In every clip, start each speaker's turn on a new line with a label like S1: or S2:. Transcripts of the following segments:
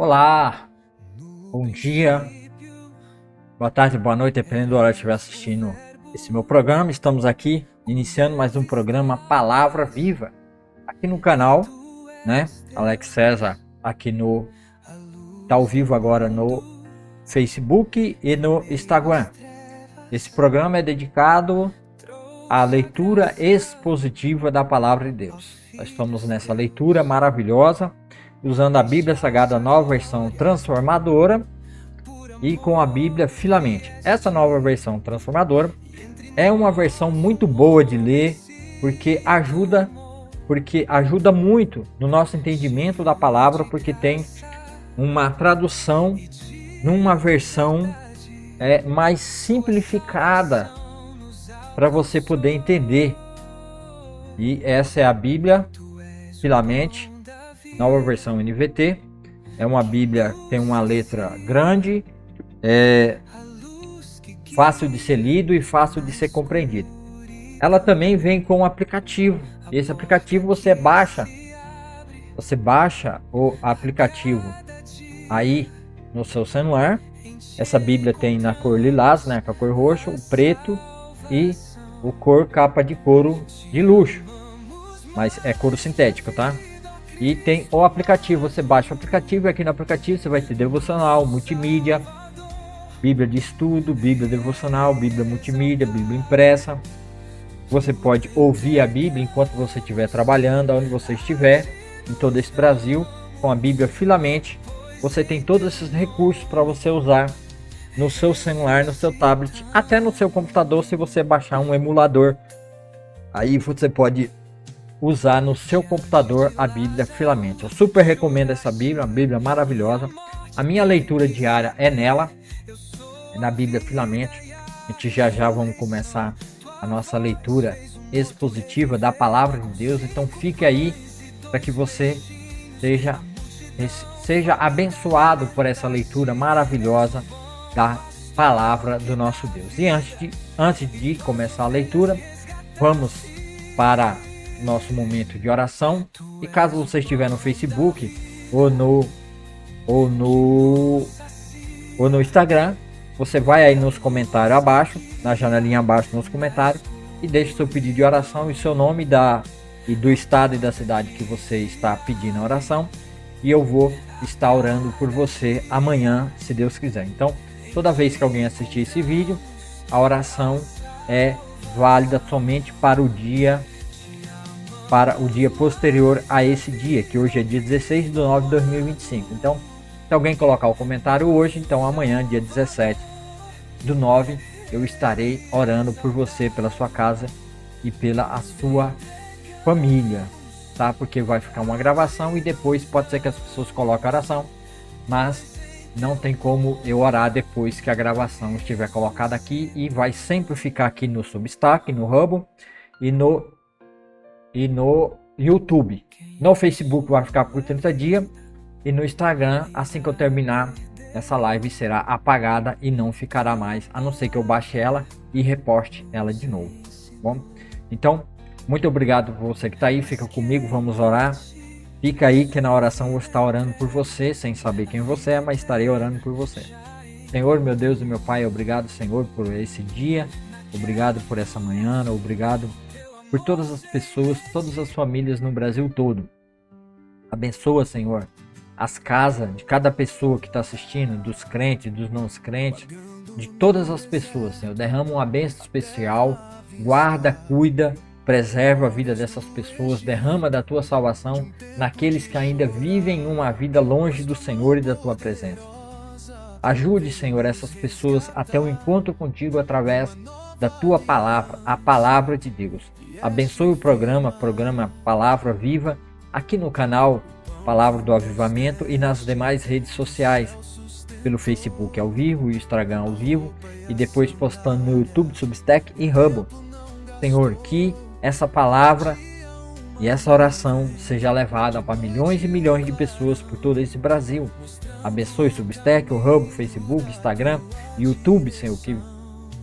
S1: Olá, bom dia, boa tarde, boa noite, dependendo do horário que estiver assistindo esse meu programa. Estamos aqui iniciando mais um programa Palavra Viva, aqui no canal, né? Alex César aqui tá ao vivo agora no Facebook e no Instagram. Esse programa é dedicado à leitura expositiva da Palavra de Deus. Nós estamos nessa leitura maravilhosa, usando a Bíblia Sagrada, nova versão transformadora, e com a Bíblia Filamente. Essa nova versão transformadora é uma versão muito boa de ler, porque ajuda muito no nosso entendimento da palavra, porque tem uma tradução numa versão mais simplificada para você poder entender. E essa é a Bíblia Filamente, nova versão NVT. É uma Bíblia que tem uma letra grande, fácil de ser lido e fácil de ser compreendido. Ela também vem com um aplicativo. Esse aplicativo você baixa o aplicativo aí no seu celular. Essa Bíblia tem na cor lilás, né, com a cor roxa, o preto e o cor capa de couro de luxo, mas é couro sintético, tá? E tem o aplicativo, você baixa o aplicativo, e aqui no aplicativo você vai ter devocional, multimídia, Bíblia de estudo, Bíblia devocional, Bíblia multimídia, Bíblia impressa. Você pode ouvir a Bíblia enquanto você estiver trabalhando, onde você estiver, em todo esse Brasil, com a Bíblia Filamente. Você tem todos esses recursos para você usar no seu celular, no seu tablet, até no seu computador, se você baixar um emulador. Aí você pode usar no seu computador a Bíblia Filamente. Eu super recomendo essa Bíblia, uma Bíblia maravilhosa. A minha leitura diária é nela, na Bíblia Filamente. A gente já vamos começar a nossa leitura expositiva da Palavra de Deus. Então fique aí para que você seja abençoado por essa leitura maravilhosa da Palavra do nosso Deus. E antes de começar a leitura, vamos para nosso momento de oração. E caso você estiver no Facebook ou no Instagram, você vai aí nos comentários abaixo, na janelinha abaixo nos comentários, e deixe seu pedido de oração e seu nome e do estado e da cidade que você está pedindo a oração, e eu vou estar orando por você amanhã, se Deus quiser. Então, toda vez que alguém assistir esse vídeo, a oração é válida somente para o dia posterior a esse dia, que hoje é dia 16/9/2025. Então, se alguém colocar o comentário hoje, então amanhã, dia 17/9, eu estarei orando por você, pela sua casa e pela sua família, tá? Porque vai ficar uma gravação e depois pode ser que as pessoas coloquem a oração, mas não tem como eu orar depois que a gravação estiver colocada aqui, e vai sempre ficar aqui no Substack, no Hubble e no YouTube. No Facebook vai ficar por 30 dias, e no Instagram, assim que eu terminar essa live, será apagada e não ficará mais, a não ser que eu baixe ela e reposte ela de novo. Bom, então, muito obrigado por você que está aí, fica comigo, vamos orar. Fica aí que na oração eu vou estar orando por você, sem saber quem você é, mas estarei orando por você. Senhor, meu Deus e meu Pai, obrigado, Senhor, por esse dia, obrigado por essa manhã, obrigado por todas as pessoas, todas as famílias no Brasil todo. Abençoa, Senhor, as casas de cada pessoa que está assistindo, dos crentes, dos não crentes, de todas as pessoas, Senhor. Derrama uma bênção especial, guarda, cuida, preserva a vida dessas pessoas, derrama da tua salvação naqueles que ainda vivem uma vida longe do Senhor e da tua presença. Ajude, Senhor, essas pessoas até o encontro contigo através da tua palavra, a palavra de Deus. Abençoe o programa Palavra Viva, aqui no canal Palavra do Avivamento e nas demais redes sociais, pelo Facebook ao vivo, Instagram ao vivo, e depois postando no YouTube, Substack e Hubble. Senhor, que essa palavra e essa oração seja levada para milhões e milhões de pessoas por todo esse Brasil. Abençoe o Substack, o Hubble, Facebook, Instagram, YouTube, Senhor, que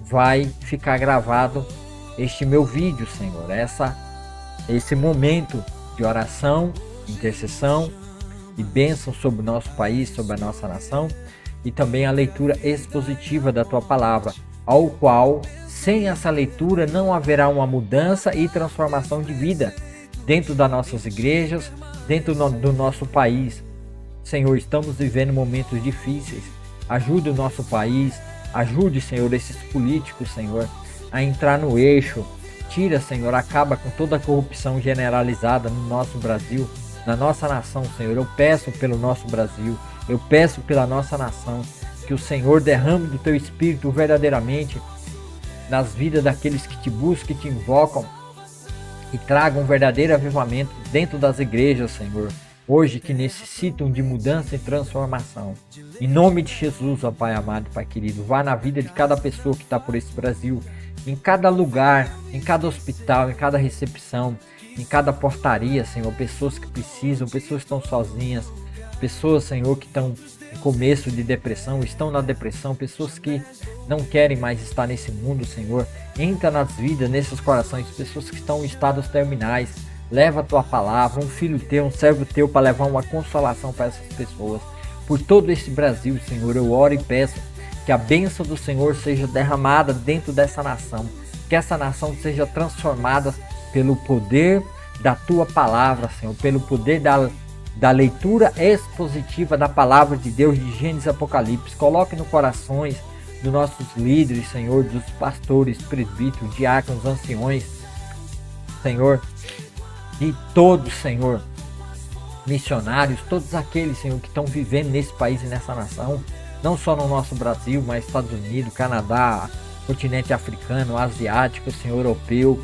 S1: vai ficar gravado este meu vídeo, Senhor, esse momento de oração, intercessão e bênção sobre o nosso país, sobre a nossa nação, e também a leitura expositiva da tua palavra, ao qual, sem essa leitura, não haverá uma mudança e transformação de vida dentro das nossas igrejas, dentro do nosso país. Senhor, estamos vivendo momentos difíceis. Ajude o nosso país, ajude, Senhor, esses políticos, Senhor, a entrar no eixo. Tira, Senhor, acaba com toda a corrupção generalizada no nosso Brasil, na nossa nação, Senhor. Eu peço pelo nosso Brasil, eu peço pela nossa nação, que o Senhor derrame do teu Espírito verdadeiramente nas vidas daqueles que te buscam e te invocam e tragam um verdadeiro avivamento dentro das igrejas, Senhor, hoje que necessitam de mudança e transformação. Em nome de Jesus, ó Pai amado, Pai querido, vá na vida de cada pessoa que está por esse Brasil, em cada lugar, em cada hospital, em cada recepção, em cada portaria, Senhor, pessoas que precisam, pessoas que estão sozinhas, pessoas, Senhor, que estão em começo de depressão, estão na depressão, pessoas que não querem mais estar nesse mundo, Senhor. Entra nas vidas, nesses corações, pessoas que estão em estados terminais. Leva a tua palavra, um filho teu, um servo teu, para levar uma consolação para essas pessoas. Por todo esse Brasil, Senhor, eu oro e peço que a bênção do Senhor seja derramada dentro dessa nação. Que essa nação seja transformada pelo poder da tua palavra, Senhor, pelo poder da leitura expositiva da palavra de Deus de Gênesis e Apocalipse. Coloque no corações dos nossos líderes, Senhor, dos pastores, presbíteros, diáconos, anciões, Senhor, de todos, Senhor, missionários, todos aqueles, Senhor, que estão vivendo nesse país e nessa nação, não só no nosso Brasil, mas Estados Unidos, Canadá, continente africano, asiático, Senhor, europeu,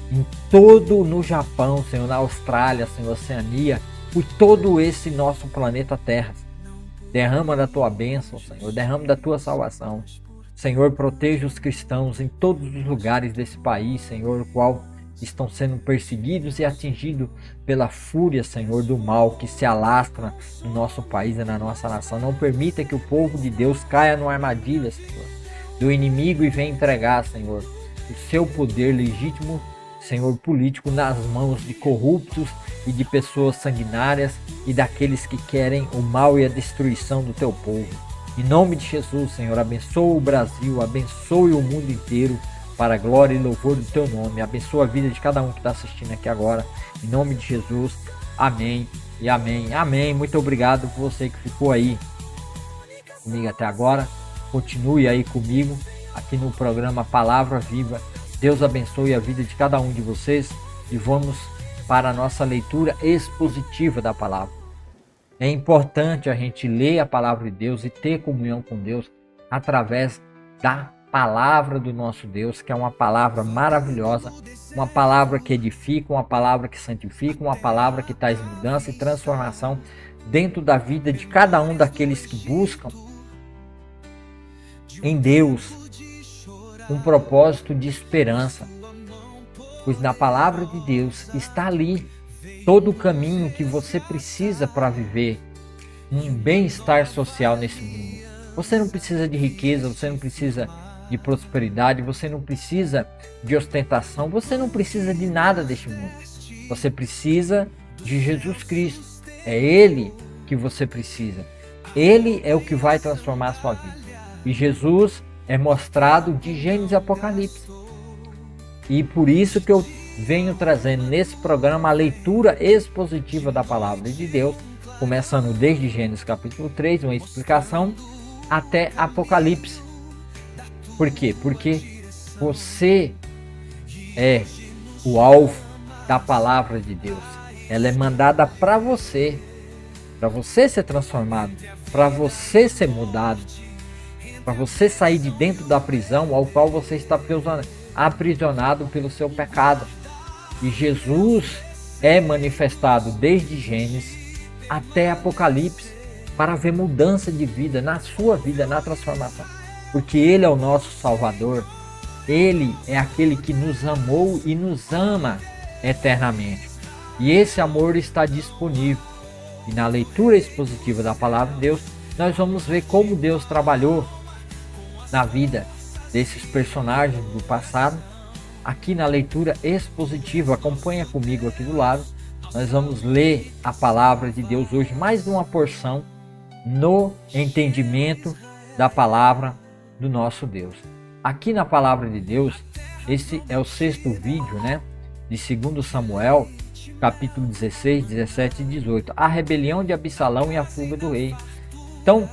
S1: em todo no Japão, Senhor, na Austrália, Senhor, Oceania, por todo esse nosso planeta Terra. Derrama da tua bênção, Senhor, derrama da tua salvação. Senhor, proteja os cristãos em todos os lugares desse país, Senhor, o qual estão sendo perseguidos e atingidos pela fúria, Senhor, do mal que se alastra no nosso país e na nossa nação. Não permita que o povo de Deus caia numa armadilha, Senhor, do inimigo e venha entregar, Senhor, o seu poder legítimo, Senhor, político nas mãos de corruptos e de pessoas sanguinárias e daqueles que querem o mal e a destruição do teu povo. Em nome de Jesus, Senhor, abençoa o Brasil, abençoe o mundo inteiro para a glória e louvor do teu nome. Abençoa a vida de cada um que está assistindo aqui agora. Em nome de Jesus, amém e amém. Amém. Muito obrigado por você que ficou aí comigo até agora. Continue aí comigo aqui no programa Palavra Viva. Deus abençoe a vida de cada um de vocês e vamos para a nossa leitura expositiva da palavra. É importante a gente ler a palavra de Deus e ter comunhão com Deus através da palavra do nosso Deus, que é uma palavra maravilhosa, uma palavra que edifica, uma palavra que santifica, uma palavra que traz mudança e transformação dentro da vida de cada um daqueles que buscam em Deus um propósito de esperança, pois na palavra de Deus está ali todo o caminho que você precisa para viver um bem-estar social nesse mundo. Você não precisa de riqueza, você não precisa de prosperidade, você não precisa de ostentação, você não precisa de nada deste mundo. Você precisa de Jesus Cristo. É Ele que você precisa. Ele é o que vai transformar a sua vida. E Jesus é mostrado de Gênesis e Apocalipse. E por isso que eu venho trazendo nesse programa a leitura expositiva da palavra de Deus, começando desde Gênesis capítulo 3, uma explicação, até Apocalipse. Por quê? Porque você é o alvo da palavra de Deus. Ela é mandada para você ser transformado, para você ser mudado, para você sair de dentro da prisão ao qual você está aprisionado pelo seu pecado. E Jesus é manifestado desde Gênesis até Apocalipse para ver mudança de vida na sua vida, na transformação. Porque Ele é o nosso Salvador. Ele é aquele que nos amou e nos ama eternamente. E esse amor está disponível. E na leitura expositiva da palavra de Deus, nós vamos ver como Deus trabalhou na vida desses personagens do passado. Aqui na leitura expositiva, acompanha comigo aqui do lado, nós vamos ler a palavra de Deus hoje, mais uma porção no entendimento da palavra do nosso Deus. Aqui na palavra de Deus, esse é o 6º vídeo, né, de 2 Samuel, capítulo 16, 17 e 18. A rebelião de Absalão e a fuga do rei. Então,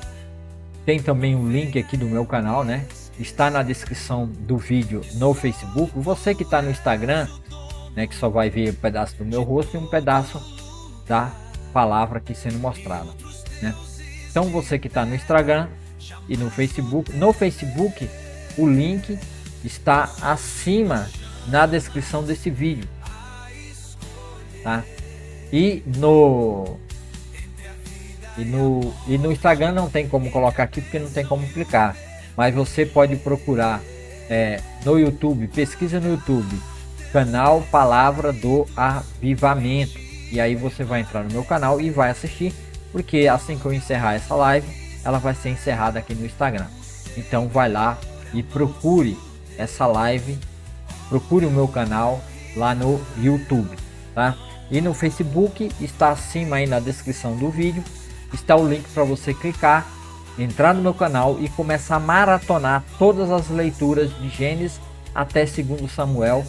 S1: tem também um link aqui do meu canal, né? Está na descrição do vídeo no Facebook. Você que está no Instagram, né, que só vai ver um pedaço do meu rosto e um pedaço da palavra aqui sendo mostrada, né? Então, você que está no Instagram e no Facebook, o link está acima na descrição desse vídeo, tá? E no Instagram não tem como colocar aqui porque não tem como clicar, mas você pode procurar no YouTube, pesquisa no YouTube, canal Palavra do Avivamento, e aí você vai entrar no meu canal e vai assistir, porque assim que eu encerrar essa live, ela vai ser encerrada aqui no Instagram. Então vai lá e procure essa live, procure o meu canal lá no YouTube, tá? E no Facebook está acima aí na descrição do vídeo, está o link para você clicar, entrar no meu canal e começar a maratonar todas as leituras de Gênesis até 2 Samuel,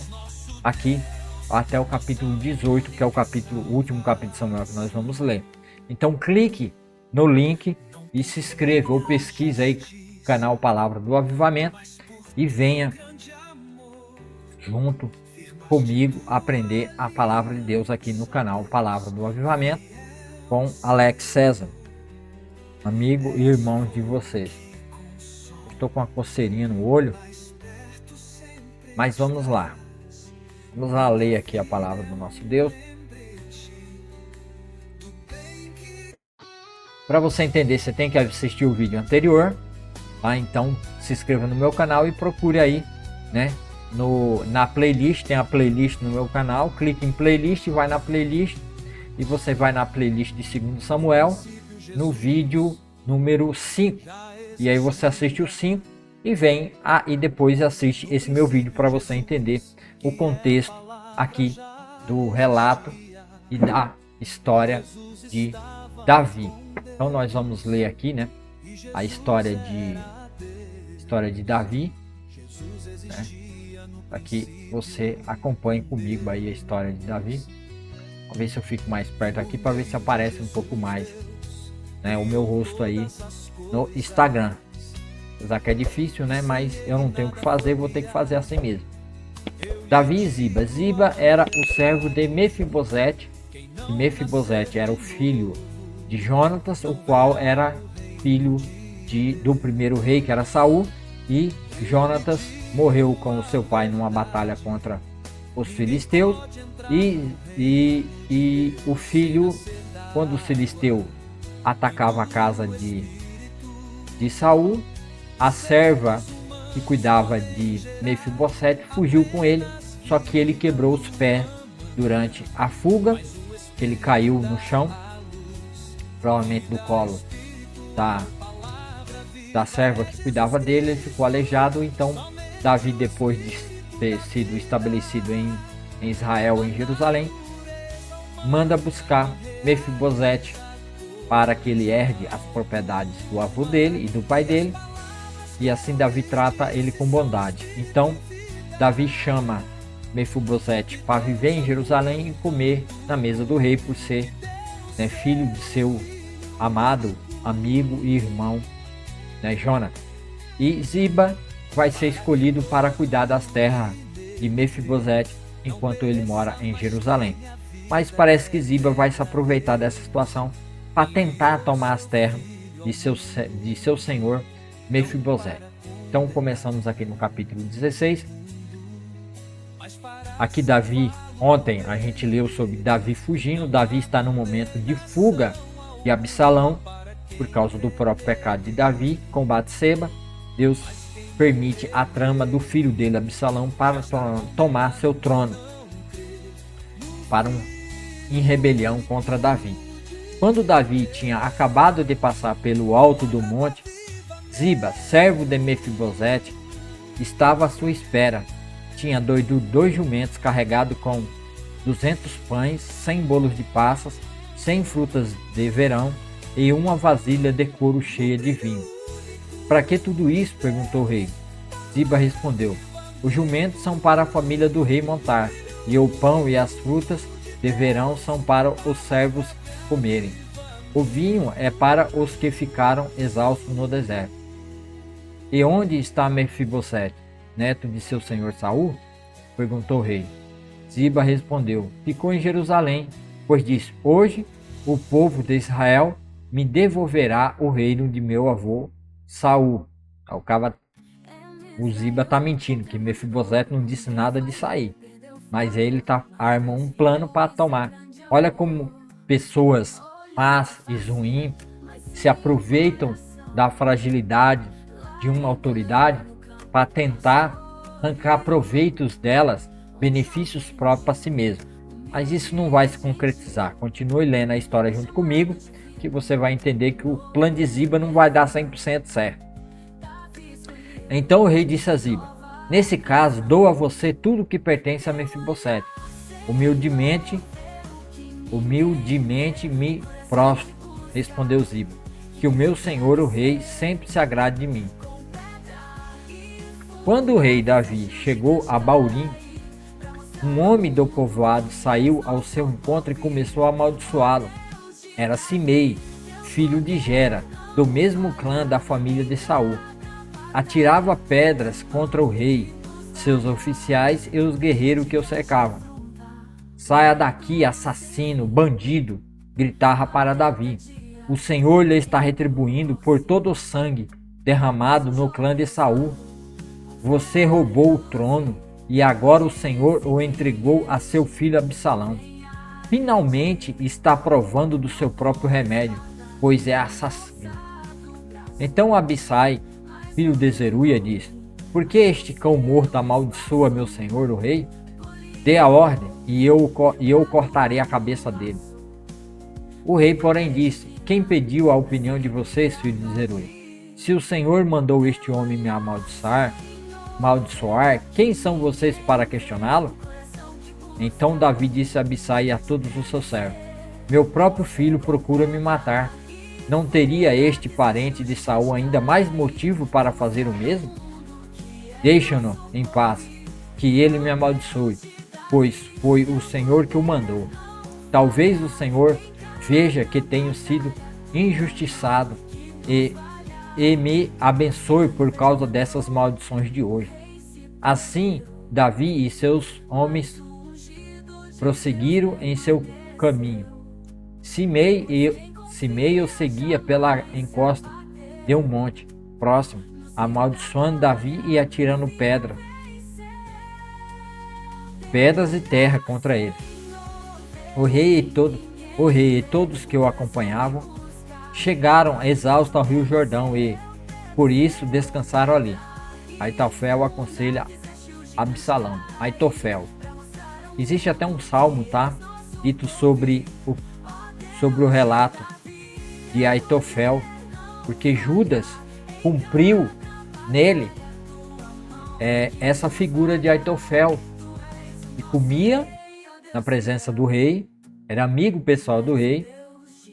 S1: aqui até o capítulo 18, que é o último capítulo de Samuel que nós vamos ler. Então clique no link e se inscreva ou pesquise aí canal Palavra do Avivamento e venha junto comigo aprender a palavra de Deus aqui no canal Palavra do Avivamento com Alex César, amigo e irmão de vocês. Estou com uma coceirinha no olho, mas vamos lá. Vamos lá ler aqui a palavra do nosso Deus. Para você entender, você tem que assistir o vídeo anterior, tá? Então se inscreva no meu canal e procure aí, né? Na playlist, tem a playlist no meu canal, clique em playlist, vai na playlist e você vai na playlist de 2 Samuel, no vídeo número 5, e aí você assiste o 5 e vem e depois assiste esse meu vídeo para você entender o contexto aqui do relato e da história de Davi. Então nós vamos ler aqui, né, a história de Davi, né? Para que você acompanhe comigo aí a história de Davi. Vamos ver se eu fico mais perto aqui para ver se aparece um pouco mais, né, o meu rosto aí no Instagram. Apesar que é difícil, né, mas eu não tenho o que fazer, vou ter que fazer assim mesmo. Davi e Ziba. Ziba era o servo de Mefibosete, e Mefibosete era o filho de Jonatas, o qual era filho do primeiro rei, que era Saul, e Jonatas morreu com o seu pai numa batalha contra os filisteus, e o filho, quando o filisteu atacava a casa de Saul, a serva que cuidava de Mefibosete fugiu com ele, só que ele quebrou os pés durante a fuga, que ele caiu no chão, provavelmente do colo da serva que cuidava dele. Ele ficou aleijado. Então Davi, depois de ter sido estabelecido em Israel, em Jerusalém, manda buscar Mefibosete para que ele herde as propriedades do avô dele e do pai dele, e assim Davi trata ele com bondade. Então Davi chama Mefibosete para viver em Jerusalém e comer na mesa do rei, por ser, né, filho de seu amado amigo e irmão, né, Jonatas. E Ziba vai ser escolhido para cuidar das terras de Mefibosete enquanto ele mora em Jerusalém. Mas parece que Ziba vai se aproveitar dessa situação para tentar tomar as terras de seu senhor Mefibosete. Então começamos aqui no capítulo 16. Aqui Davi, ontem a gente leu sobre Davi fugindo. Davi está no momento de fuga de Absalão por causa do próprio pecado de Davi com Batseba. Deus permite a trama do filho dele, Absalão, para tomar seu trono, em rebelião contra Davi. Quando Davi tinha acabado de passar pelo alto do monte, Ziba, servo de Mefibosete, estava à sua espera. Tinha dois jumentos carregados com 200 pães, 100 bolos de passas, 100 frutas de verão e uma vasilha de couro cheia de vinho. Para que tudo isso? Perguntou o rei. Ziba respondeu: os jumentos são para a família do rei montar, e o pão e as frutas de verão são para os servos comerem. O vinho é para os que ficaram exaustos no deserto. E onde está Mefibosete, neto de seu senhor Saul? Perguntou o rei. Ziba respondeu: ficou em Jerusalém, pois disse: hoje o povo de Israel me devolverá o reino de meu avô Saul. O Ziba está mentindo, que Mefibosete não disse nada de sair, mas ele armou um plano para tomar. Olha como pessoas más e ruins se aproveitam da fragilidade de uma autoridade para tentar arrancar proveitos delas, benefícios próprios para si mesmo. Mas isso não vai se concretizar. Continue lendo a história junto comigo, que você vai entender que o plano de Ziba não vai dar 100% certo. Então o rei disse a Ziba: nesse caso, dou a você tudo o que pertence a Mefibosete. Humildemente me prostro, respondeu Ziba, que o meu senhor o rei sempre se agrade de mim. Quando o rei Davi chegou a Baurim, um homem do povoado saiu ao seu encontro e começou a amaldiçoá-lo. Era Simei, filho de Gera, do mesmo clã da família de Saul. Atirava pedras contra o rei, seus oficiais e os guerreiros que o cercavam. Saia daqui, assassino, bandido, gritava para Davi. O Senhor lhe está retribuindo por todo o sangue derramado no clã de Saul. Você roubou o trono e agora o Senhor o entregou a seu filho Absalão. Finalmente está provando do seu próprio remédio, pois é assassino. Então Abissai, filho de Zeruia, disse: por que este cão morto amaldiçoa meu senhor o rei? Dê a ordem e eu cortarei a cabeça dele. O rei, porém, disse: quem pediu a opinião de vocês, filho de Zeruia? Se o Senhor mandou este homem me amaldiçoar, quem são vocês para questioná-lo? Então Davi disse a Abissai e a todos os seus servos: meu próprio filho procura me matar. Não teria este parente de Saul ainda mais motivo para fazer o mesmo? Deixa-no em paz, que ele me amaldiçoe, pois foi o Senhor que o mandou. Talvez o Senhor veja que tenho sido injustiçado e me abençoe por causa dessas maldições de hoje. Assim, Davi e seus homens prosseguiram em seu caminho. Simei o seguia pela encosta de um monte próximo, amaldiçoando Davi e atirando pedras e terra contra ele. O rei e todos que o acompanhavam chegaram exaustos ao rio Jordão e, por isso, descansaram ali. Aitofel aconselha Absalão. Aitofel. Existe até um salmo, tá? Dito sobre o relato de Aitofel, porque Judas cumpriu nele essa figura de Aitofel, que comia na presença do rei, era amigo pessoal do rei.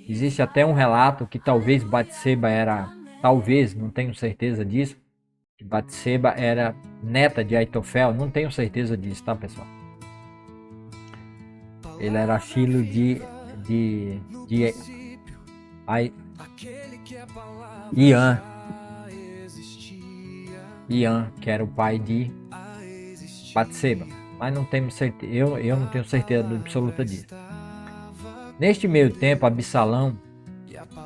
S1: Existe até um relato que talvez Batseba não tenho certeza disso, que Batseba era neta de Aitofel, não tenho certeza disso, tá, pessoal? Ele era filho de Ian, que era o pai de Batseba, mas não tenho certeza, eu não tenho certeza absoluta disso. Neste meio tempo, Absalão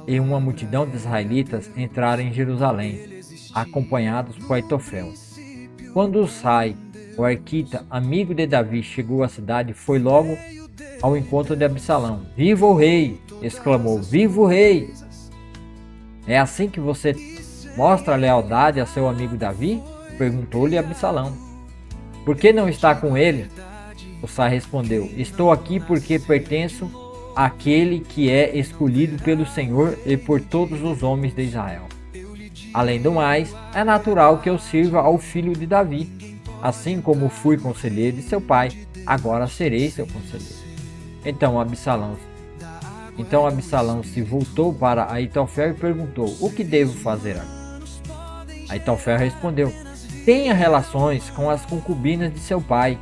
S1: e uma multidão de israelitas entraram em Jerusalém, acompanhados por Aitofel. Quando Usai, o arquita, amigo de Davi, chegou à cidade, foi logo ao encontro de Absalão. Viva o rei! Exclamou. Viva o rei! É assim que você mostra lealdade a seu amigo Davi? Perguntou-lhe Absalão. Por que não está com ele? Usai respondeu. Estou aqui porque pertenço àquele que é escolhido pelo Senhor e por todos os homens de Israel. Além do mais, é natural que eu sirva ao filho de Davi. Assim como fui conselheiro de seu pai, agora serei seu conselheiro. Então Absalão se voltou para Aitofel e perguntou: o que devo fazer agora? Aitofel respondeu: tenha relações com as concubinas de seu pai,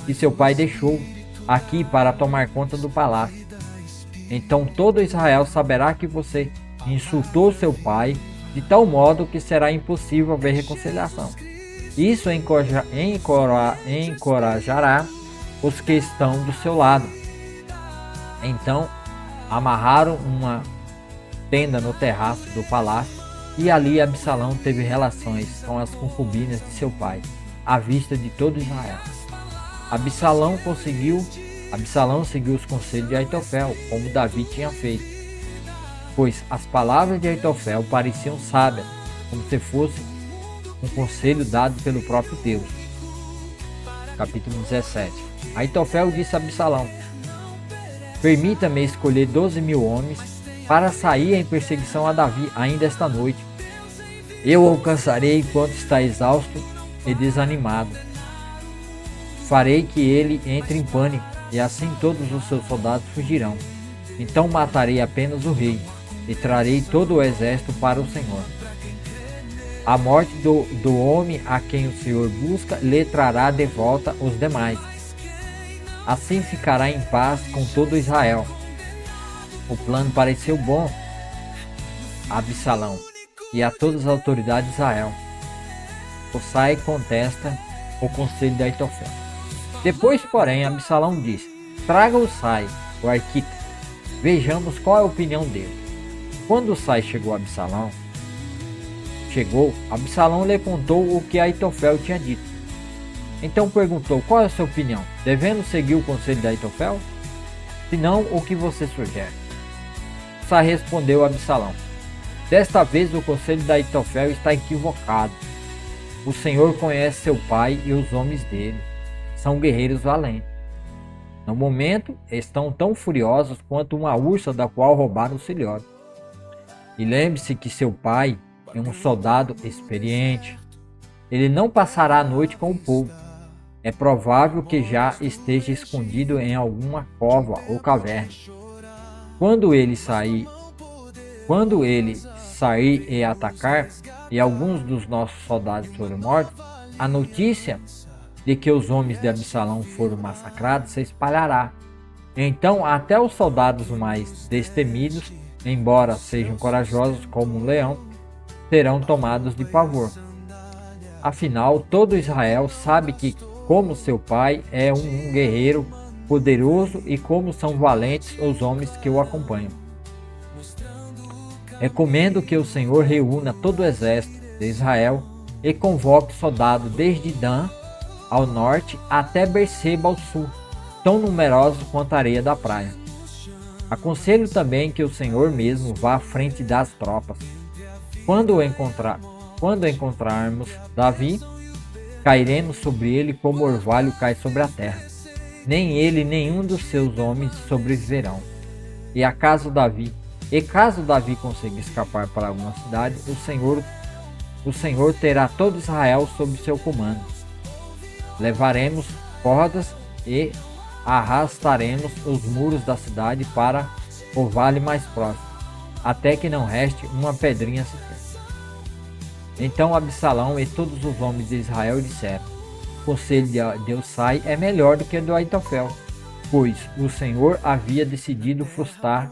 S1: que seu pai deixou aqui para tomar conta do palácio. Então todo Israel saberá que você insultou seu pai de tal modo que será impossível haver reconciliação. Isso encorajará os que estão do seu lado. Então amarraram uma tenda no terraço do palácio e ali Absalão teve relações com as concubinas de seu pai, à vista de todo Israel. Absalão seguiu os conselhos de Aitofel, como Davi tinha feito, pois as palavras de Aitofel pareciam sábias, como se fosse um conselho dado pelo próprio Deus. Capítulo 17. Aitofel disse a Absalão: permita-me escolher 12.000 homens para sair em perseguição a Davi ainda esta noite. Eu o alcançarei enquanto está exausto e desanimado. Farei que ele entre em pânico, e assim todos os seus soldados fugirão. Então matarei apenas o rei, e trarei todo o exército para o Senhor. A morte do homem a quem o Senhor busca lhe trará de volta os demais. Assim ficará em paz com todo Israel. O plano pareceu bom a Absalão e a todas as autoridades de Israel. Husai contesta o conselho de Aitofel. Depois, porém, Absalão disse: traga Husai, o arquita. Vejamos qual é a opinião dele. Quando Husai chegou, Absalão lhe contou o que Aitofel tinha dito. Então perguntou: qual é a sua opinião? Devemos seguir o conselho de Aitofel? Se não, o que você sugere? Husai respondeu a Absalão: desta vez o conselho de Aitofel está equivocado. O Senhor conhece seu pai e os homens dele. São guerreiros valentes. No momento, estão tão furiosos quanto uma ursa da qual roubaram o filhote. E lembre-se que seu pai é um soldado experiente. Ele não passará a noite com o povo. É provável que já esteja escondido em alguma cova ou caverna. Quando ele sair e atacar, e alguns dos nossos soldados forem mortos, a notícia de que os homens de Absalão foram massacrados se espalhará. Então até os soldados mais destemidos, embora sejam corajosos como um leão, serão tomados de pavor. Afinal, todo Israel sabe que como seu pai é um guerreiro poderoso e como são valentes os homens que o acompanham. Recomendo que o Senhor reúna todo o exército de Israel e convoque soldados desde Dan ao norte até Berseba ao sul, tão numerosos quanto a areia da praia. Aconselho também que o Senhor mesmo vá à frente das tropas. Quando encontrarmos Davi, cairemos sobre ele como orvalho cai sobre a terra. Nem ele, nenhum dos seus homens sobreviverão. E caso Davi consiga escapar para alguma cidade, o Senhor terá todo Israel sob seu comando. Levaremos cordas e arrastaremos os muros da cidade para o vale mais próximo, até que não reste uma pedrinha sequer. Então Absalão e todos os homens de Israel disseram: o conselho de Husai é melhor do que o de Aitofel, pois o Senhor havia decidido frustrar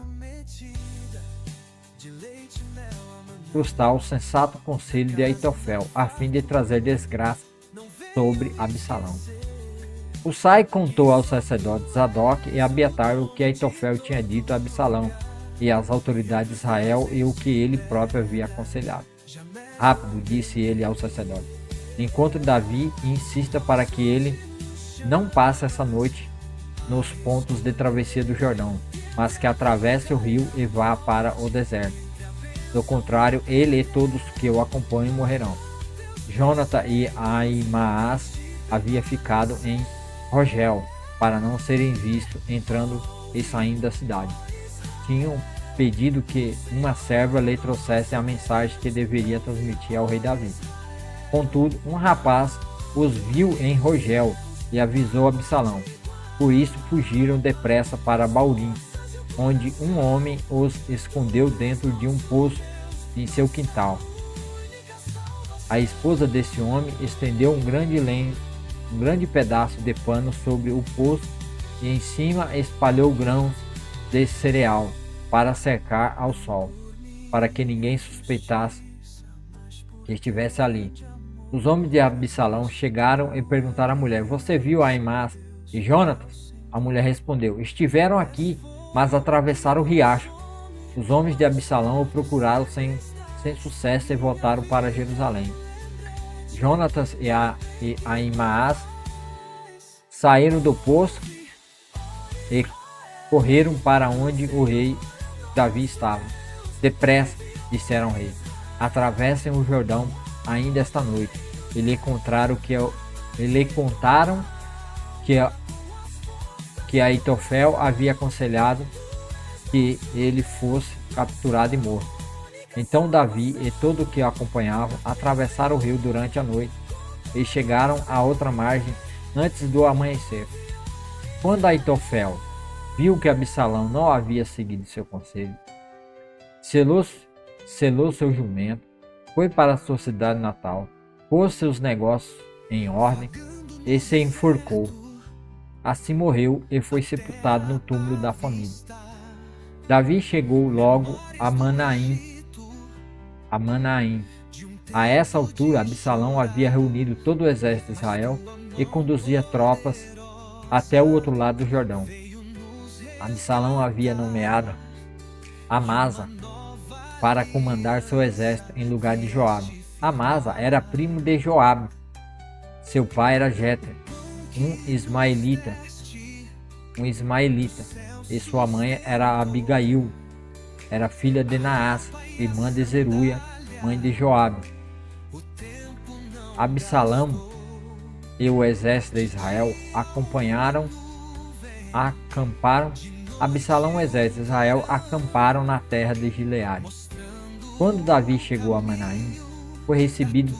S1: o sensato conselho de Aitofel, a fim de trazer desgraça sobre Absalão. Husai contou aos sacerdotes Zadok e Abiatar o que Aitofel tinha dito a Absalão e às autoridades de Israel e o que ele próprio havia aconselhado. Rápido, disse ele ao sacerdote, encontre Davi e insista para que ele não passe essa noite nos pontos de travessia do Jordão, mas que atravesse o rio e vá para o deserto. Do contrário, ele e todos que o acompanham morrerão. Jonathan e Aimaas havia ficado em Rogel para não serem vistos entrando e saindo da cidade. Tinham pedido que uma serva lhe trouxesse a mensagem que deveria transmitir ao rei Davi. Contudo, um rapaz os viu em Rogel e avisou Absalão. Por isso fugiram depressa para Baurim, onde um homem os escondeu dentro de um poço em seu quintal. A esposa desse homem estendeu um grande pedaço de pano sobre o poço e em cima espalhou grãos de cereal para cercar ao sol, para que ninguém suspeitasse que estivesse ali. Os homens de Absalão chegaram e perguntaram à mulher: Você viu Aimás e Jonatas? A mulher respondeu: Estiveram aqui, mas atravessaram o riacho. Os homens de Absalão o procuraram sem sucesso e voltaram para Jerusalém. Jonatas e Aimás saíram do poço e correram para onde o rei Davi estava. Depressa, disseram ao rei, atravessem o Jordão ainda esta noite. E lhe contaram que Aitofel havia aconselhado que ele fosse capturado e morto. Então Davi e todo o que o acompanhavam atravessaram o rio durante a noite e chegaram à outra margem antes do amanhecer. Quando Aitofel viu que Absalão não havia seguido seu conselho, selou seu jumento, foi para sua cidade natal, pôs seus negócios em ordem e se enforcou. Assim morreu e foi sepultado no túmulo da família. Davi chegou logo a Manaim. A essa altura, Absalão havia reunido todo o exército de Israel e conduzia tropas até o outro lado do Jordão. Absalão havia nomeado Amasa para comandar seu exército em lugar de Joabe. Amasa era primo de Joabe. Seu pai era Jeter, um ismaelita, e sua mãe era Abigail, era filha de Naás, irmã de Zeruia, mãe de Joabe. Absalão e o exército de Israel Absalão e o exército de Israel acamparam na terra de Gileade. Quando Davi chegou a Manaim, foi recebido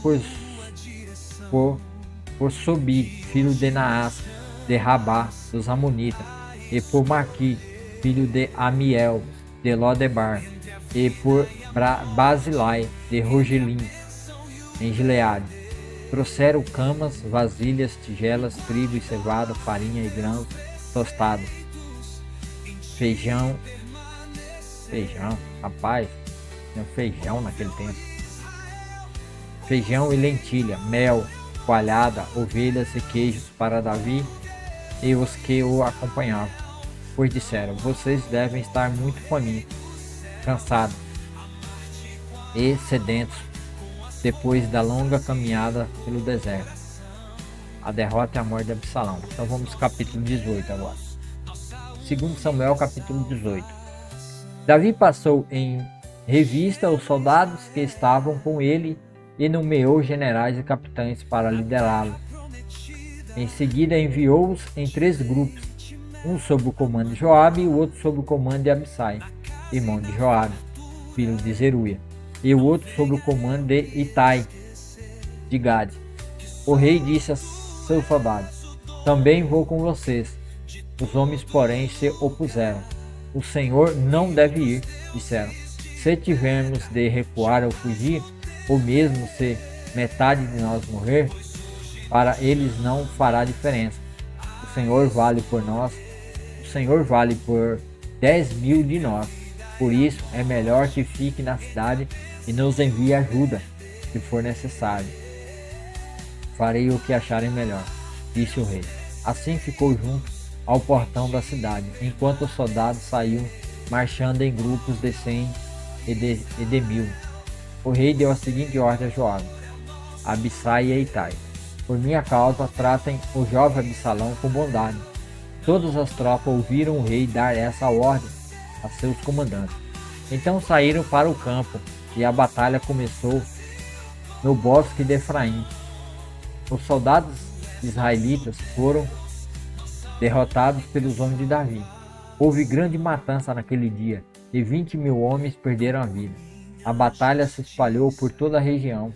S1: por Sobi, filho de Naás, de Rabá, dos Amonitas, e por Maqui, filho de Amiel, de Lodebar, e por Basilai, de Rogelim, em Gileade. Trouxeram camas, vasilhas, tigelas, trigo e cevada, farinha e grãos tostados, feijão, rapaz, tinha feijão naquele tempo, feijão e lentilha, mel, coalhada, ovelhas e queijos para Davi e os que o acompanhavam, pois disseram: Vocês devem estar muito famintos, cansados e sedentos depois da longa caminhada pelo deserto. A derrota e a morte de Absalão. Então vamos ao capítulo 18 agora. 2 Samuel capítulo 18. Davi passou em revista os soldados que estavam com ele e nomeou generais e capitães para liderá-los. Em seguida enviou-os em 3 grupos, um sob o comando de Joabe e o outro sob o comando de Abisai, irmão de Joabe, filho de Zeruia, e o outro sob o comando de Itai, de Gade. O rei disse a seus soldados: Também vou com vocês. Os homens, porém, se opuseram. O Senhor não deve ir, disseram. Se tivermos de recuar ou fugir, ou mesmo se metade de nós morrer, para eles não fará diferença. O Senhor vale por nós, o Senhor vale por 10.000 de nós. Por isso é melhor que fique na cidade e nos envie ajuda, se for necessário. Farei o que acharem melhor, disse o rei. Assim ficou junto ao portão da cidade, enquanto os soldados saíam marchando em grupos de 100 e de 1.000. O rei deu a seguinte ordem a Joabe, Abisai e Itai: Por minha causa, tratem o jovem Absalão com bondade. Todas as tropas ouviram o rei dar essa ordem a seus comandantes. Então saíram para o campo e a batalha começou no bosque de Efraim. Os soldados israelitas foram derrotados pelos homens de Davi. Houve grande matança naquele dia e 20.000 homens perderam a vida. A batalha se espalhou por toda a região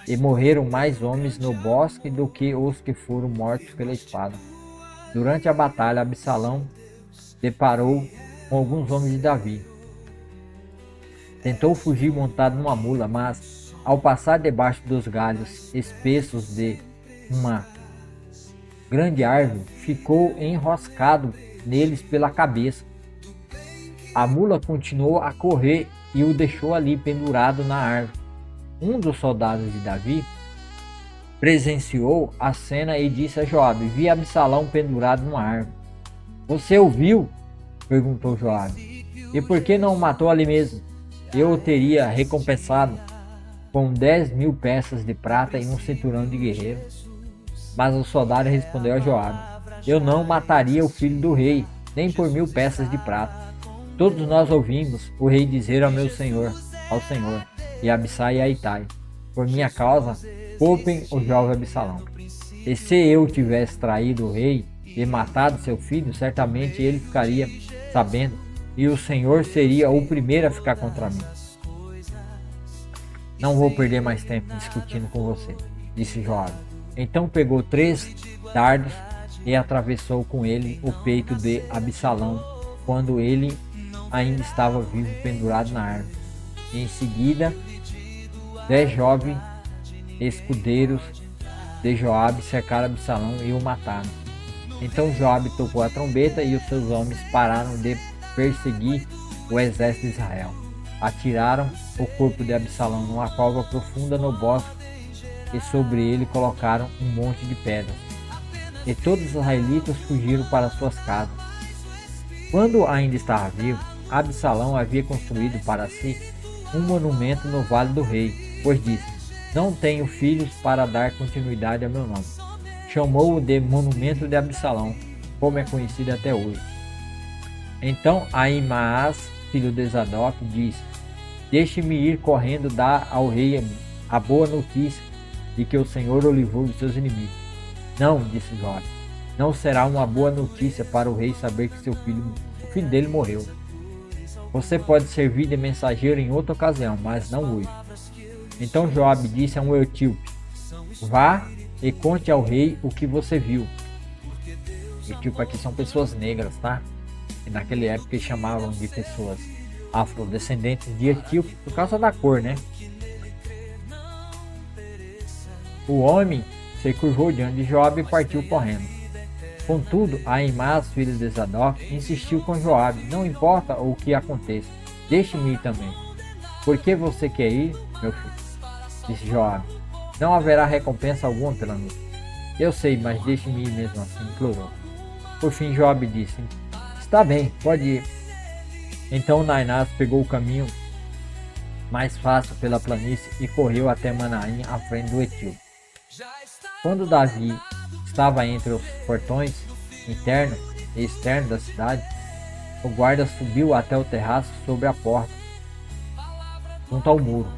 S1: e morreram mais homens no bosque do que os que foram mortos pela espada. Durante a batalha, Absalão deparou com alguns homens de Davi. Tentou fugir montado numa mula, mas ao passar debaixo dos galhos espessos de uma grande árvore, ficou enroscado neles pela cabeça. A mula continuou a correr e o deixou ali pendurado na árvore. Um dos soldados de Davi presenciou a cena e disse a Joabe: vi Absalão pendurado numa árvore. Você o viu? Perguntou Joabe. E por que não o matou ali mesmo? Eu o teria recompensado com 10.000 peças de prata e um cinturão de guerreiro. Mas o soldado respondeu a Joabe: eu não mataria o filho do rei, nem por 1.000 peças de prata. Todos nós ouvimos o rei dizer ao Senhor, e a Abissai e a Itai: por minha causa, poupem o jovem Absalão. E se eu tivesse traído o rei e matado seu filho, certamente ele ficaria sabendo, e o Senhor seria o primeiro a ficar contra mim. Não vou perder mais tempo discutindo com você, disse Joabe. Então pegou 3 dardos e atravessou com ele o peito de Absalão, quando ele ainda estava vivo, pendurado na árvore. E em seguida, 10 jovens escudeiros de Joabe cercaram Absalão e o mataram. Então Joabe tocou a trombeta e os seus homens pararam de perseguir o exército de Israel. Atiraram o corpo de Absalão numa cova profunda no bosque e sobre ele colocaram um monte de pedras. E todos os israelitas fugiram para suas casas. Quando ainda estava vivo, Absalão havia construído para si um monumento no Vale do Rei, pois disse: não tenho filhos para dar continuidade ao meu nome. Chamou-o de Monumento de Absalão, como é conhecido até hoje. Então Ahimaás, filho de Zadok, disse: deixe-me ir correndo dar ao rei a boa notícia de que o Senhor o livrou dos seus inimigos. Não, disse Joabe, não será uma boa notícia para o rei saber que o filho dele morreu. Você pode servir de mensageiro em outra ocasião, mas não hoje. Então Joabe disse a um etíope: vá e conte ao rei o que você viu. Etíope aqui são pessoas negras, tá? E naquela época eles chamavam de pessoas afrodescendentes de etíope por causa da cor, né? O homem se curvou diante de Joabe e partiu correndo. Contudo, Ahimaás, filho de Zadok, insistiu com Joabe: não importa o que aconteça, deixe-me ir também. Por que você quer ir, meu filho? Disse Joabe: não haverá recompensa alguma pela noite. Eu sei, mas deixe-me ir mesmo assim, implorou. Por fim, Joabe disse: está bem, pode ir. Então Nainás pegou o caminho mais fácil pela planície e correu até Manaim, à frente do etíope. Quando Davi estava entre os portões interno e externo da cidade, o guarda subiu até o terraço sobre a porta, junto ao muro.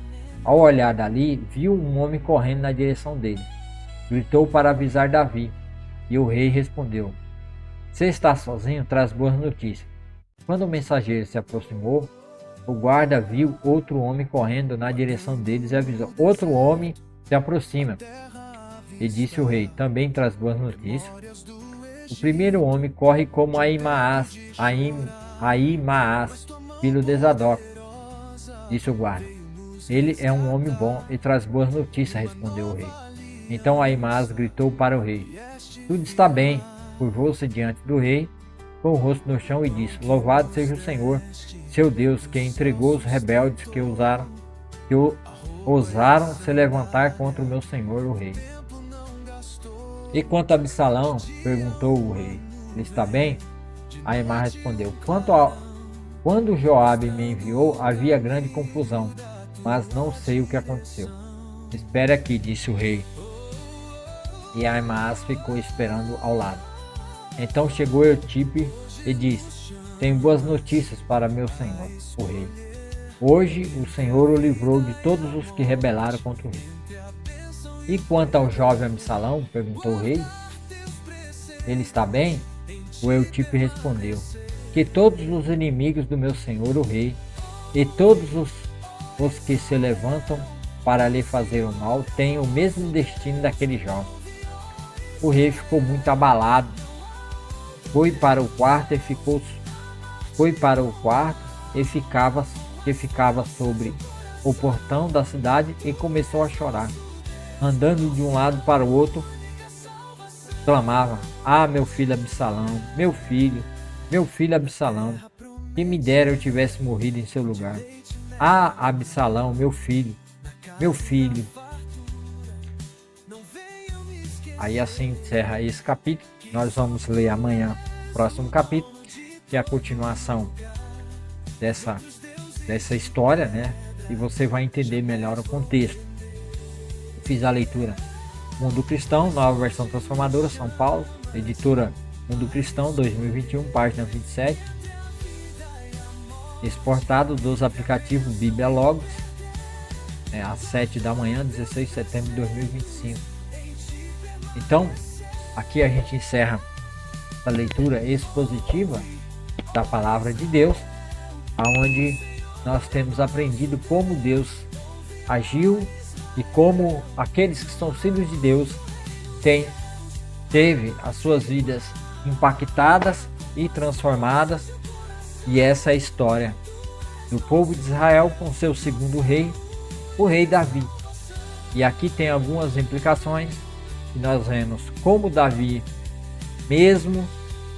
S1: Ao olhar dali, viu um homem correndo na direção dele. Gritou para avisar Davi, e o rei respondeu: se está sozinho, traz boas notícias. Quando o mensageiro se aproximou, o guarda viu outro homem correndo na direção deles e avisou: outro homem se aproxima. E disse o rei: também traz boas notícias. O primeiro homem corre como Ahimaás, filho de Zadok, disse o guarda. Ele é um homem bom e traz boas notícias, respondeu o rei. Então Ahimaás gritou para o rei: tudo está bem. Curvou-se diante do rei, com o rosto no chão, e disse: louvado seja o Senhor, seu Deus, que entregou os rebeldes que ousaram se levantar contra o meu senhor, o rei. E quanto a Absalão? Perguntou o rei. Ele está bem? Ahimaás respondeu: quando Joabe me enviou, havia grande confusão, mas não sei o que aconteceu. Espere aqui, disse o rei. E Ahimaás ficou esperando ao lado. Então chegou Eutipe e disse: tenho boas notícias para meu senhor, o rei. Hoje o Senhor o livrou de todos os que rebelaram contra o rei. E quanto ao jovem Absalão? Perguntou o rei. Ele está bem? O Eutipe respondeu: que todos os inimigos do meu senhor, o rei, e todos os que se levantam para lhe fazer o mal têm o mesmo destino daquele jovem. O rei ficou muito abalado. Foi para o quarto e ficava sobre o portão da cidade e começou a chorar. Andando de um lado para o outro, clamava: "Ah, meu filho Absalão, meu filho Absalão, que me dera eu tivesse morrido em seu lugar. Ah, Absalão, meu filho, meu filho." Aí assim encerra esse capítulo. Nós vamos ler amanhã o próximo capítulo, que é a continuação dessa história, né? E você vai entender melhor o contexto. Eu fiz a leitura Mundo Cristão, nova versão transformadora, São Paulo, editora Mundo Cristão 2021, página 27. Exportado dos aplicativos Bíblia Logos, às 7 da manhã, 16 de setembro de 2025. Então, aqui a gente encerra a leitura expositiva da Palavra de Deus, onde nós temos aprendido como Deus agiu e como aqueles que são filhos de Deus teve as suas vidas impactadas e transformadas. E essa é a história do povo de Israel com seu segundo rei, o rei Davi. E aqui tem algumas implicações que nós vemos como Davi, mesmo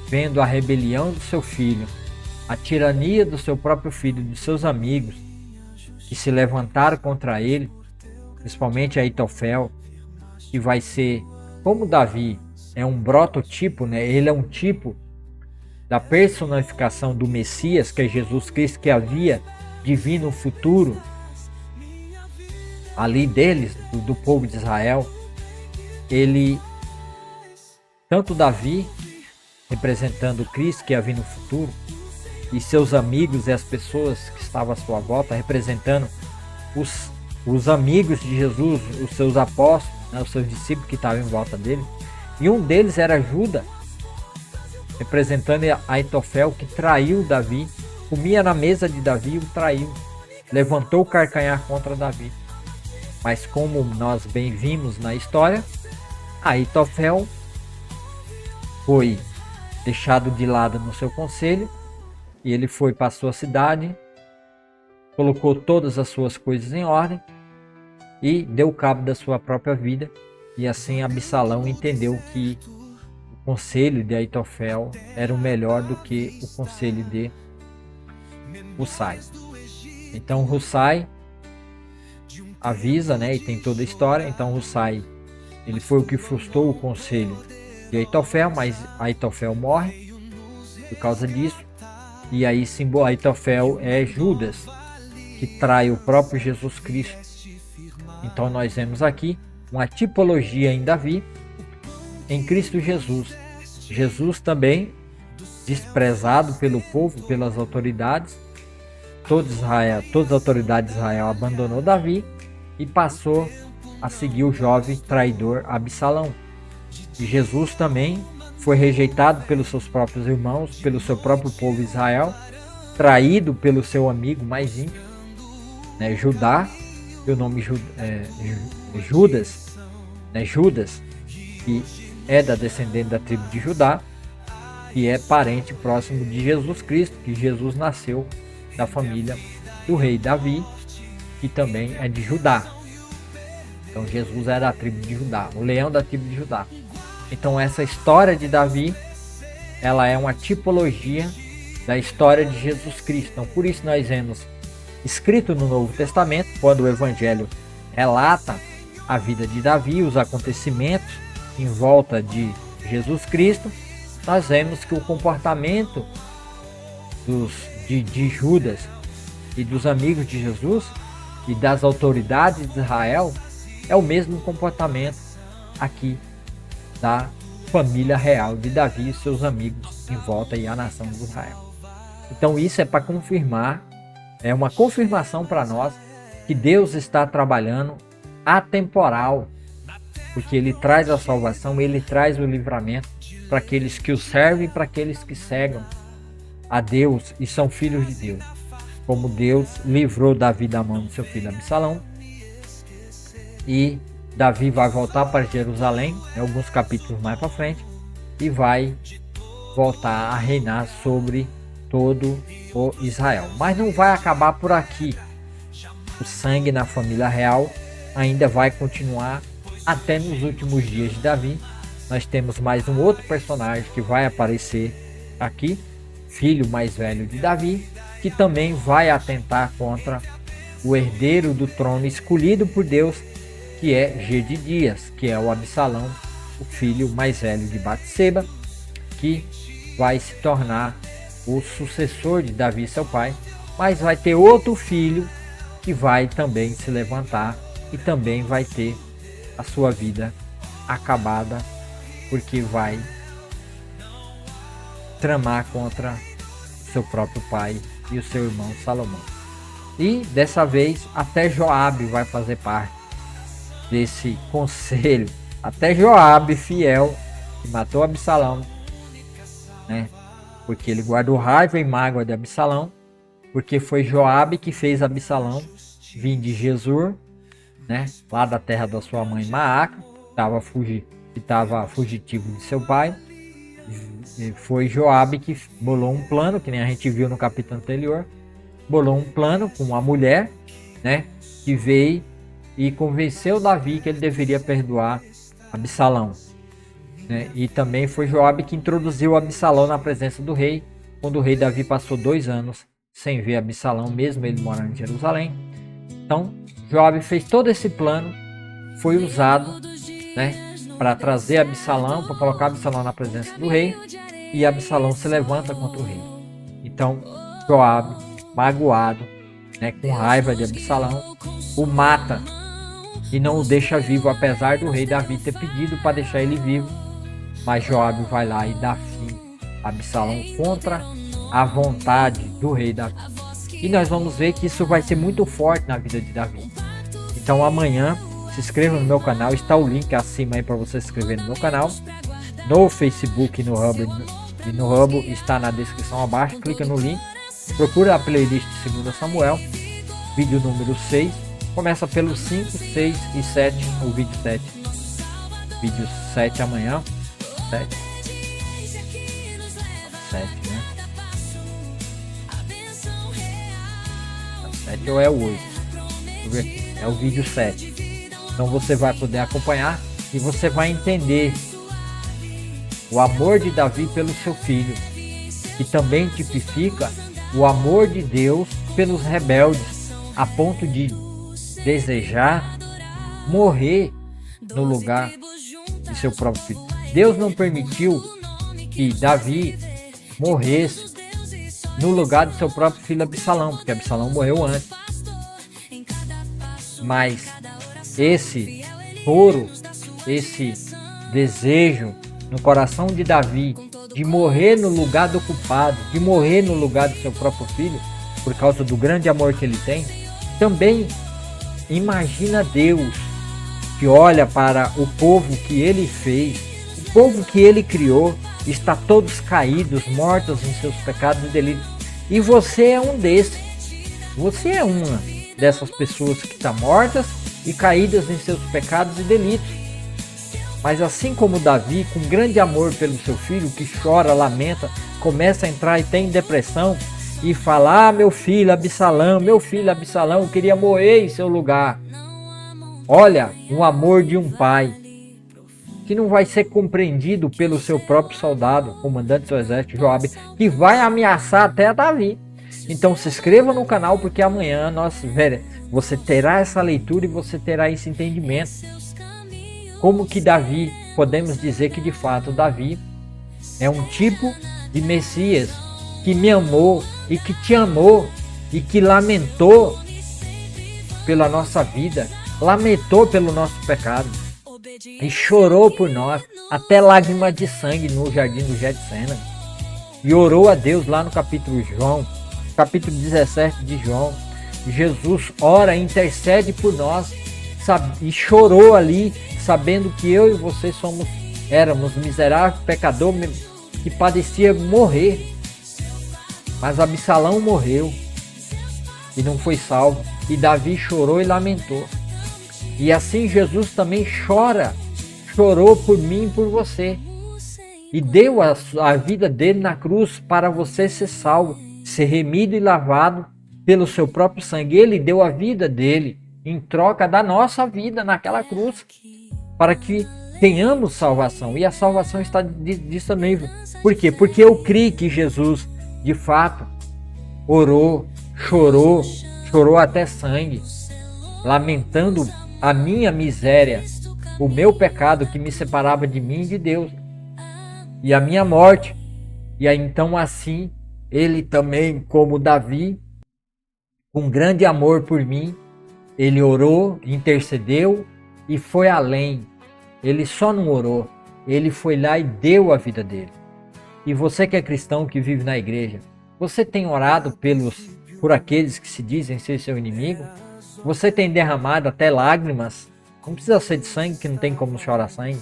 S1: vendo a rebelião do seu filho, a tirania do seu próprio filho e dos seus amigos que se levantaram contra ele, principalmente Aitofel, que vai ser, como Davi é um prototipo, né? Ele é um tipo da personificação do Messias, que é Jesus Cristo, que havia de vir no futuro ali deles, do povo de Israel. Ele, tanto Davi, representando Cristo que ia vir no futuro, e seus amigos e as pessoas que estavam à sua volta, representando os amigos de Jesus, os seus apóstolos, né, os seus discípulos que estavam em volta dele. E um deles era Judas, representando Aitofel, que traiu Davi, comia na mesa de Davi e o traiu, levantou o carcanhar contra Davi. Mas como nós bem vimos na história, Aitofel foi deixado de lado no seu conselho e ele foi para a sua cidade, colocou todas as suas coisas em ordem e deu cabo da sua própria vida. E assim Absalão entendeu que o conselho de Aitofel era o melhor do que o conselho de Hussai. Então Hussai avisa, né, e tem toda a história. Então Hussai, ele foi o que frustrou o conselho de Aitofel, mas Aitofel morre por causa disso. E aí Aitofel é Judas, que trai o próprio Jesus Cristo. Então nós vemos aqui uma tipologia em Davi, em Cristo Jesus. Jesus também desprezado pelo povo, pelas autoridades. Todas as autoridades de Israel abandonou Davi e passou a seguir o jovem traidor Absalão. E Jesus também foi rejeitado pelos seus próprios irmãos, pelo seu próprio povo Israel, traído pelo seu amigo mais íntimo, né, Judá, o nome Judas, né, Judas, que é da descendente da tribo de Judá, que é parente próximo de Jesus Cristo, que Jesus nasceu da família do rei Davi, que também é de Judá. Então Jesus era da tribo de Judá, o leão da tribo de Judá. Então essa história de Davi, ela é uma tipologia da história de Jesus Cristo. Então por isso nós vemos escrito no Novo Testamento, quando o Evangelho relata a vida de Davi, os acontecimentos em volta de Jesus Cristo, nós vemos que o comportamento de Judas e dos amigos de Jesus e das autoridades de Israel é o mesmo comportamento aqui da família real de Davi e seus amigos em volta e a nação de Israel. Então isso é para confirmar, é uma confirmação para nós que Deus está trabalhando atemporal, porque Ele traz a salvação, Ele traz o livramento para aqueles que o servem e para aqueles que cegam a Deus e são filhos de Deus. Como Deus livrou Davi da mão do seu filho Absalão, e Davi vai voltar para Jerusalém, em alguns capítulos mais para frente, e vai voltar a reinar sobre todo o Israel. Mas não vai acabar por aqui. O sangue na família real ainda vai continuar até nos últimos dias de Davi. Nós temos mais um outro personagem que vai aparecer aqui, filho mais velho de Davi, que também vai atentar contra o herdeiro do trono escolhido por Deus, que é Gedidias, que é o Absalão, o filho mais velho de Batseba, que vai se tornar o sucessor de Davi, seu pai. Mas vai ter outro filho que vai também se levantar e também vai ter a sua vida acabada, porque vai tramar contra seu próprio pai e o seu irmão Salomão. E dessa vez até Joabe vai fazer parte desse conselho. Até Joabe, fiel, que matou Absalão, né? Porque ele guardou raiva e mágoa de Absalão, porque foi Joabe que fez Absalão vir de Gesur, né? Lá da terra da sua mãe Maaca, que estava fugitivo de seu pai. E foi Joabe que bolou um plano, que nem a gente viu no capítulo anterior, bolou um plano com uma mulher, né? Que veio e convenceu Davi que ele deveria perdoar Absalão, né? E também foi Joabe que introduziu Absalão na presença do rei, quando o rei Davi passou 2 anos sem ver Absalão, mesmo ele morando em Jerusalém. Então Joabe fez todo esse plano, foi usado, né, para trazer Absalão, para colocar Absalão na presença do rei, e Absalão se levanta contra o rei. Então Joabe, magoado, né, com raiva de Absalão, o mata e não o deixa vivo, apesar do rei Davi ter pedido para deixar ele vivo. Mas Joabe vai lá e dá fim a Absalão contra a vontade do rei Davi. E nós vamos ver que isso vai ser muito forte na vida de Davi. Então amanhã se inscreva no meu canal, está o link acima aí para você se inscrever no meu canal, no Facebook, no Hub e no Hub está na descrição abaixo. Clica no link, procura a playlist de 2 Samuel, vídeo número 6, começa pelo 5, 6 e 7, o vídeo 7. Vídeo 7 amanhã, 7, né? 7 ou é o 8? Deixa eu ver aqui. É o vídeo 7. Então você vai poder acompanhar e você vai entender o amor de Davi pelo seu filho, que também tipifica o amor de Deus pelos rebeldes, a ponto de desejar morrer no lugar de seu próprio filho. Deus não permitiu que Davi morresse no lugar de seu próprio filho Absalão, porque Absalão morreu antes. Mas esse foro, esse desejo no coração de Davi de morrer no lugar do culpado, de morrer no lugar do seu próprio filho, por causa do grande amor que ele tem, também imagina Deus que olha para o povo que ele fez, o povo que ele criou, está todos caídos, mortos em seus pecados e delitos. E você é um desses. Você é uma dessas pessoas que está mortas e caídas em seus pecados e delitos. Mas assim como Davi, com grande amor pelo seu filho, que chora, lamenta, começa a entrar e tem depressão, e fala: meu filho Absalão, eu queria morrer em seu lugar. Olha, o amor de um pai, que não vai ser compreendido pelo seu próprio soldado, comandante do seu exército, Joabe, que vai ameaçar até Davi. Então se inscreva no canal, porque amanhã você terá essa leitura e você terá esse entendimento. Como que Davi, podemos dizer que de fato Davi é um tipo de Messias que me amou e que te amou e que lamentou pela nossa vida, lamentou pelo nosso pecado e chorou por nós até lágrimas de sangue no jardim do Getsêmani, e orou a Deus lá no capítulo 17 de João. Jesus ora, intercede por nós, e chorou ali, sabendo que eu e você éramos miseráveis, pecador que padecia morrer. Mas Absalão morreu e não foi salvo, e Davi chorou e lamentou. E assim Jesus também chorou por mim e por você. E deu a vida dele na cruz para você ser salvo, ser remido e lavado pelo seu próprio sangue. Ele deu a vida dele em troca da nossa vida naquela cruz, para que tenhamos salvação. E a salvação está disponível. Por quê? Porque eu criei que Jesus, de fato, orou, chorou até sangue, lamentando a minha miséria, o meu pecado que me separava de mim e de Deus, e a minha morte. E aí então assim, ele também, como Davi, com grande amor por mim, ele orou, intercedeu e foi além. Ele só não orou, ele foi lá e deu a vida dele. E você que é cristão, que vive na igreja, você tem orado por aqueles que se dizem ser seu inimigo? Você tem derramado até lágrimas? Não precisa ser de sangue, que não tem como chorar sangue.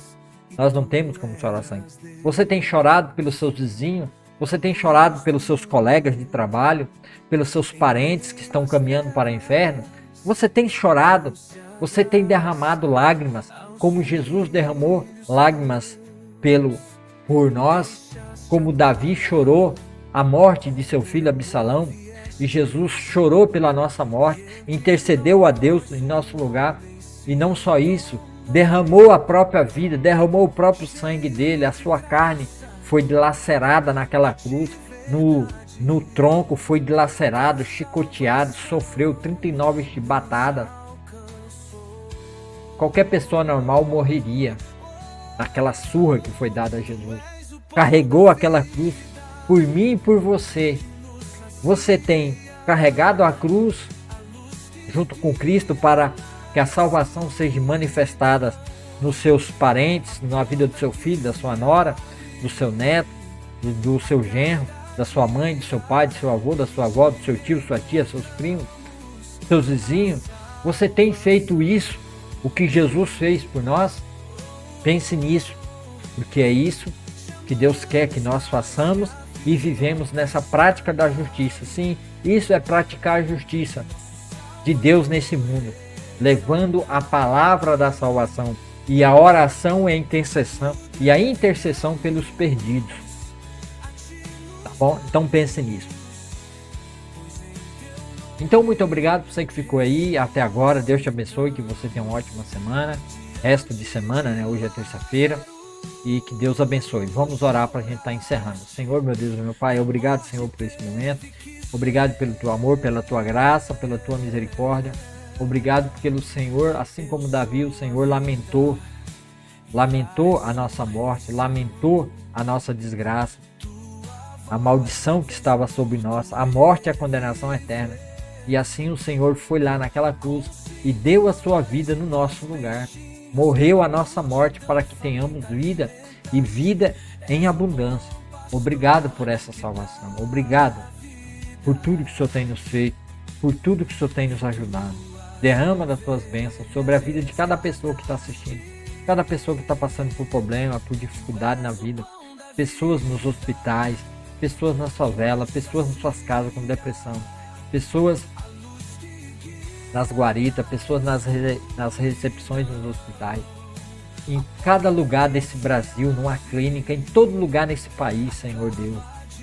S1: Nós não temos como chorar sangue. Você tem chorado pelos seus vizinhos? Você tem chorado pelos seus colegas de trabalho? Pelos seus parentes que estão caminhando para o inferno? Você tem chorado? Você tem derramado lágrimas? Como Jesus derramou lágrimas por nós? Como Davi chorou a morte de seu filho Absalão? E Jesus chorou pela nossa morte, intercedeu a Deus em nosso lugar. E não só isso, derramou a própria vida, derramou o próprio sangue dele, a sua carne foi dilacerada naquela cruz, no tronco foi dilacerado, chicoteado, sofreu 39 chibatadas. Qualquer pessoa normal morreria naquela surra que foi dada a Jesus. Carregou aquela cruz por mim e por você. Você tem carregado a cruz junto com Cristo para que a salvação seja manifestada nos seus parentes, na vida do seu filho, da sua nora, do seu neto, do seu genro, da sua mãe, do seu pai, do seu avô, da sua avó, do seu tio, sua tia, seus primos, seus vizinhos. Você tem feito isso, o que Jesus fez por nós? Pense nisso, porque é isso que Deus quer que nós façamos e vivemos nessa prática da justiça. Sim, isso é praticar a justiça de Deus nesse mundo, levando a palavra da salvação e a oração e a intercessão pelos perdidos. Tá bom? Então pense nisso. Então muito obrigado por você que ficou aí até agora. Deus te abençoe, que você tenha uma ótima semana. Resto de semana, né? Hoje é terça-feira. E que Deus abençoe. Vamos orar para a gente estar encerrando. Senhor, meu Deus, meu Pai, obrigado, Senhor, por esse momento. Obrigado pelo teu amor, pela tua graça, pela tua misericórdia. Obrigado pelo Senhor, assim como Davi, o Senhor lamentou a nossa morte, lamentou a nossa desgraça, a maldição que estava sobre nós, a morte e a condenação eterna. E assim o Senhor foi lá naquela cruz e deu a sua vida no nosso lugar. Morreu a nossa morte para que tenhamos vida e vida em abundância. Obrigado por essa salvação. Obrigado por tudo que o Senhor tem nos feito, por tudo que o Senhor tem nos ajudado. Derrama das tuas bênçãos sobre a vida de cada pessoa que está assistindo, cada pessoa que está passando por problema, por dificuldade na vida, pessoas nos hospitais, pessoas nas favelas, pessoas nas suas casas com depressão, pessoas nas guaritas, pessoas nas recepções nos hospitais, em cada lugar desse Brasil, numa clínica, em todo lugar nesse país, Senhor Deus.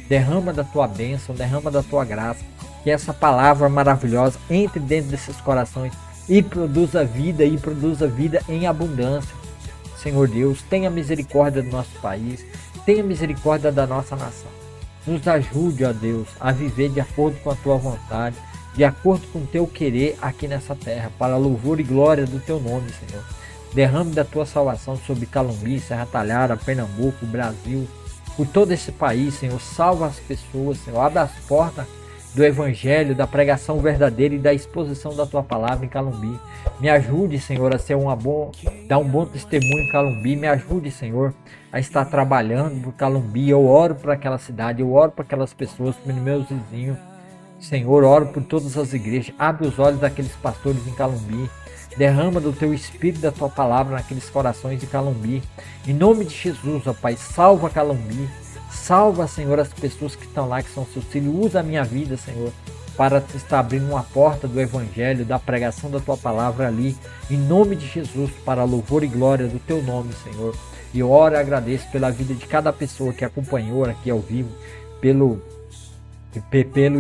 S1: Derrama da tua bênção, derrama da tua graça, que essa palavra maravilhosa entre dentro desses corações e produza vida em abundância. Senhor Deus, tenha misericórdia do nosso país, tenha misericórdia da nossa nação. Nos ajude, ó Deus, a viver de acordo com a tua vontade, de acordo com o teu querer aqui nessa terra, para a louvor e glória do teu nome, Senhor. Derrame da tua salvação sobre Calumbi, Serra Talhada, Pernambuco, Brasil, por todo esse país, Senhor. Salva as pessoas, Senhor. Abre as portas do evangelho, da pregação verdadeira e da exposição da tua palavra em Calumbi. Me ajude, Senhor, a ser dar um bom testemunho em Calumbi. Me ajude, Senhor, a estar trabalhando por Calumbi. Eu oro por aquela cidade, eu oro por aquelas pessoas, pelos meus vizinhos. Senhor, oro por todas as igrejas. Abre os olhos daqueles pastores em Calumbi. Derrama do teu espírito, da tua palavra naqueles corações de Calumbi. Em nome de Jesus, ó Pai, salva Calumbi. Salva, Senhor, as pessoas que estão lá, que são seus filhos. Usa a minha vida, Senhor, para estar abrindo uma porta do Evangelho, da pregação da Tua palavra ali, em nome de Jesus, para a louvor e glória do Teu nome, Senhor. E eu oro e agradeço pela vida de cada pessoa que acompanhou aqui ao vivo, pelo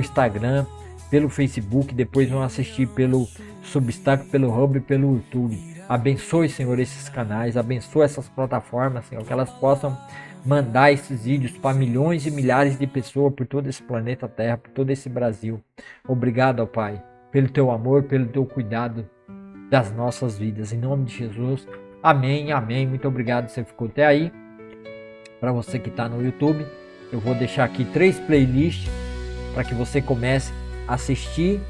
S1: Instagram, pelo Facebook, depois vão assistir pelo Substack, pelo Hub e pelo YouTube. Abençoe, Senhor, esses canais, abençoe essas plataformas, Senhor, que elas possam mandar esses vídeos para milhões e milhares de pessoas por todo esse planeta Terra, por todo esse Brasil. Obrigado, ó Pai, pelo Teu amor, pelo Teu cuidado das nossas vidas. Em nome de Jesus, amém, amém. Muito obrigado, você ficou até aí. Para você que está no YouTube, eu vou deixar aqui 3 playlists para que você comece a assistir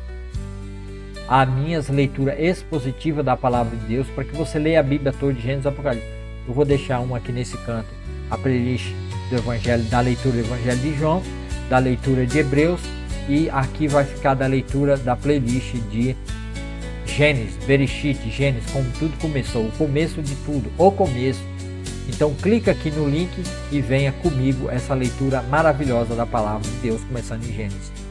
S1: a minhas leituras expositivas da palavra de Deus, para que você leia a Bíblia toda de Gênesis e Apocalipse. Eu vou deixar uma aqui nesse canto, a playlist do Evangelho, da leitura do Evangelho de João, da leitura de Hebreus, e aqui vai ficar da leitura da playlist de Gênesis, Bereshit, Gênesis, como tudo começou, o começo de tudo, o começo. Então clica aqui no link e venha comigo essa leitura maravilhosa da palavra de Deus, começando em Gênesis.